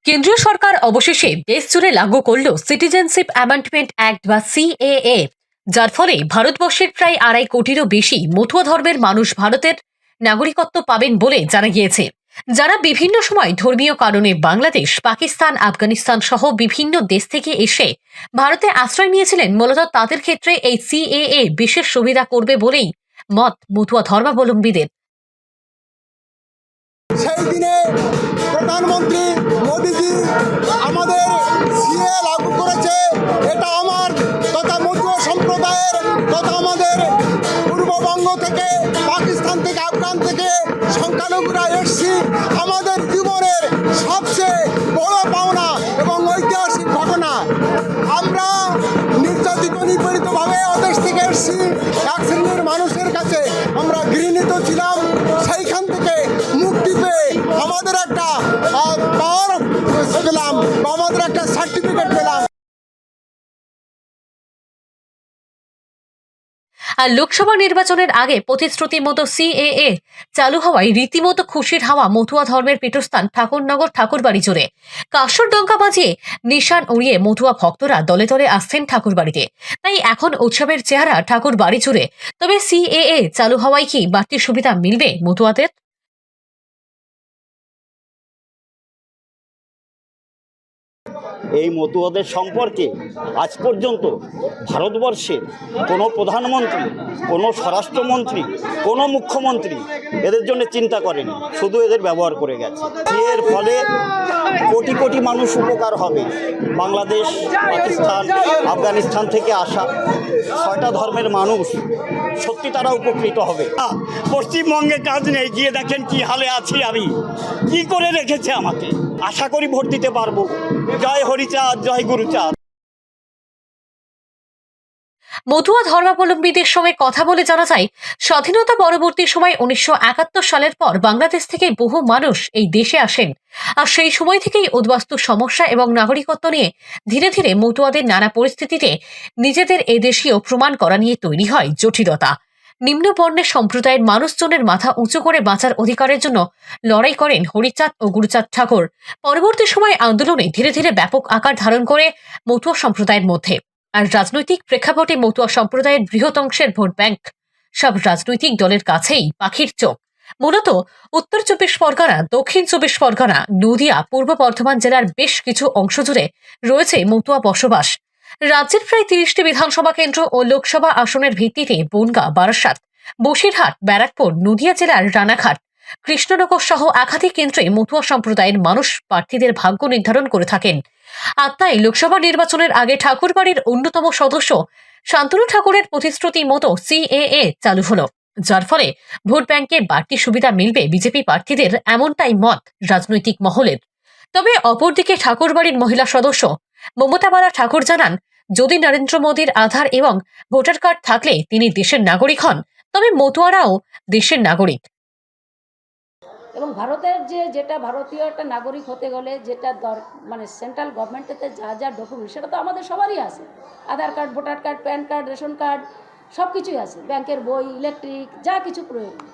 কেন্দ্রীয় সরকার অবশেষে দেশ জুড়ে লাগু করল সিটিজেনশিপ অ্যামেন্ডমেন্ট অ্যাক্ট বা সিএএ, যার ফলে ভারতবর্ষের প্রায় 2.5 কোটিরও বেশি মতুয়া ধর্মের মানুষ ভারতের নাগরিকত্ব পাবেন বলে জানা গিয়েছে। যারা বিভিন্ন সময় ধর্মীয় কারণে বাংলাদেশ, পাকিস্তান, আফগানিস্তান সহ বিভিন্ন দেশ থেকে এসে ভারতে আশ্রয় নিয়েছিলেন, মূলত তাদের ক্ষেত্রে এই সিএএ বিশেষ সুবিধা করবে বলেই মত মতুয়া ধর্মাবলম্বীদের। সেই দিনে প্রধানমন্ত্রী মোদিজি আমাদের সিএ লাগু করেছে। এটা আমার তথা মতুয়া সম্প্রদায়ের তথা আমাদের পূর্ববঙ্গ থেকে, পাকিস্তান থেকে, আফগান থেকে সংখ্যালঘুরা এসছি। আমাদের জীবনের সবচেয়ে বড় পাওনা এবং ঐতিহাসিক ঘটনা। আমরা নির্যাতিত নিপীড়িতভাবে ওদেশ থেকে এসছি। এক শ্রেণীর মানুষের কাছে আমরা ঘৃণিত ছিলাম। সেইখান থেকে মুক্তি পেয়ে আমাদের একটা পাওয়ার পেলাম, আমাদের একটা সার্টিফিকেট পেলাম। আর লোকসভা নির্বাচনের আগে প্রতিশ্রুতি মতো সিএএ চালু হওয়ায় রীতিমতো খুশির হাওয়া মতুয়া ধর্মের পীঠস্থান ঠাকুরনগর ঠাকুরবাড়ি জুড়ে। কাঁসর ডঙ্কা বাজিয়ে নিশান উড়িয়ে মতুয়া ভক্তরা দলে দলে আসছেন ঠাকুরবাড়িতে। তাই এখন উৎসবের চেহারা ঠাকুর বাড়ি জুড়ে। তবে সিএএ চালু হওয়ায় কি বাড়তি সুবিধা মিলবে মতুয়াদের? এই মতুয়াদের সম্পর্কে আজ পর্যন্ত ভারতবর্ষের কোনো প্রধানমন্ত্রী, কোনো স্বরাষ্ট্রমন্ত্রী, কোনো মুখ্যমন্ত্রী এদের জন্য চিন্তা করেনি, শুধু এদের ব্যবহার করে গেছে। এর ফলে কোটি কোটি মানুষ উপকার হবে। বাংলাদেশ, পাকিস্তান, আফগানিস্তান থেকে আসা 6টা ধর্মের মানুষ সত্যি তারা উপকৃত হবে। পশ্চিমবঙ্গে কাজ নেই, গিয়ে দেখেন কি হালে আছি আমি, কি করে রেখেছে আমাকে। আশা করি ভোট দিতে পারবো। জয় হরিচাঁদ, জয় গুরুচাঁদ। মতুয়া ধর্মাবলম্বীদের সঙ্গে কথা বলে জানা যায়, স্বাধীনতা পরবর্তী সময় 1971 সালের পর বাংলাদেশ থেকে বহু মানুষ এই দেশে আসেন। আর সেই সময় থেকেই উদ্বাস্তু সমস্যা এবং নাগরিকত্ব নিয়ে ধীরে ধীরে মতুয়াদের নানা পরিস্থিতিতে নিজেদের এদেশীয় প্রমাণ করা নিয়ে তৈরি হয় জটিলতা। নিম্ন বর্ণের সম্প্রদায়ের মানুষজনের মাথা উঁচু করে বাঁচার অধিকারের জন্য লড়াই করেন হরিচাঁদ ও গুরুচাঁদ ঠাকুর। পরবর্তী সময় আন্দোলনে ধীরে ধীরে ব্যাপক আকার ধারণ করে মতুয়া সম্প্রদায়ের মধ্যে। আর রাজনৈতিক প্রেক্ষাপটে মতুয়া সম্প্রদায়ের বৃহৎ অংশের ভোট ব্যাংক সব রাজনৈতিক দলের কাছেই পাখির চোখ। মূলত উত্তর 24 পরগনা, দক্ষিণ 24 পরগনা, নদিয়া, পূর্ব বর্ধমান জেলার বেশ কিছু অংশ জুড়ে রয়েছে মতুয়া বসবাস। রাজ্যের প্রায় 30টি বিধানসভা কেন্দ্র ও লোকসভা আসনের ভিত্তিতে বনগাঁ, বারাসাত, বসিরহাট, ব্যারাকপুর, নদিয়া জেলার রানাঘাট, কৃষ্ণনগর সহ একাধিক কেন্দ্রে মতুয়া সম্প্রদায়ের মানুষ প্রার্থীদের ভাগ্য নির্ধারণ করে থাকেন। আর তাই লোকসভা নির্বাচনের আগে ঠাকুরবাড়ির অন্যতম সদস্য শান্তনু ঠাকুরের প্রতিশ্রুতি মতো সিএএ চালু হলো, যার ফলে ভোট ব্যাংকে বাড়তি সুবিধা মিলবে বিজেপি প্রার্থীদের, এমনটাই মত রাজনৈতিক মহলের। তবে অপরদিকে ঠাকুরবাড়ির মহিলা সদস্য মমতা বালা ঠাকুর জানান, যদি নরেন্দ্র মোদীর আধার এবং ভোটার কার্ড থাকলে তিনি দেশের নাগরিক হন, তবে মতুয়ারাও দেশের নাগরিক। এবং ভারতের যেটা ভারতীয় একটা নাগরিক হতে গেলে যেটা মানে সেন্ট্রাল গভর্নমেন্টেতে যা যা ডকুমেন্ট, সেটা তো আমাদের সবারই আছে। Aadhaar card, voter card, PAN card, ration card, সব কিছুই আছে, ব্যাংকের বই, ইলেকট্রিক, যা কিছু প্রয়োজন।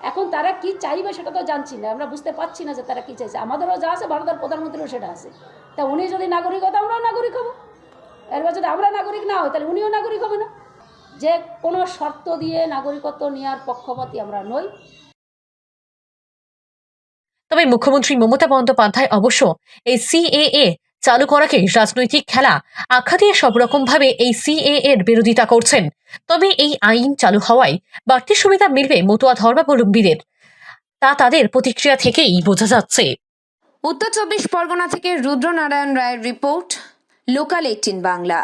এখন তারা কি চাইবে সেটা তো জানছি না, আমরা বুঝতে পারছি না যে তারা কি চাইছে। আমাদেরও যা আছে, ভারতের প্রধানমন্ত্রীরও সেটা আছে। তা উনি যদি নাগরিক হয়, আমরাও নাগরিক হবো। এরপর যদি আমরা নাগরিক না হই, তাহলে উনিও নাগরিক হবে না। যে কোনো শর্ত দিয়ে নাগরিকত্ব নেওয়ার পক্ষপাতী আমরা নই। তবে মুখ্যমন্ত্রী মমতা বন্দ্যোপাধ্যায় অবশ্য এই সিএএ চালু করাকে রাজনৈতিক খেলা আখ্যা দিয়ে সব রকম ভাবে এই সিএএ এর বিরোধিতা করছেন। তবে এই আইন চালু হওয়ায় বাড়তি সুবিধা মিলবে মতুয়া ধর্মাবলম্বীদের, তা তাদের প্রতিক্রিয়া থেকেই বোঝা যাচ্ছে। উত্তর 24 পরগনা থেকে রুদ্রনারায়ণ রায়ের রিপোর্ট, লোকাল 18 বাংলা।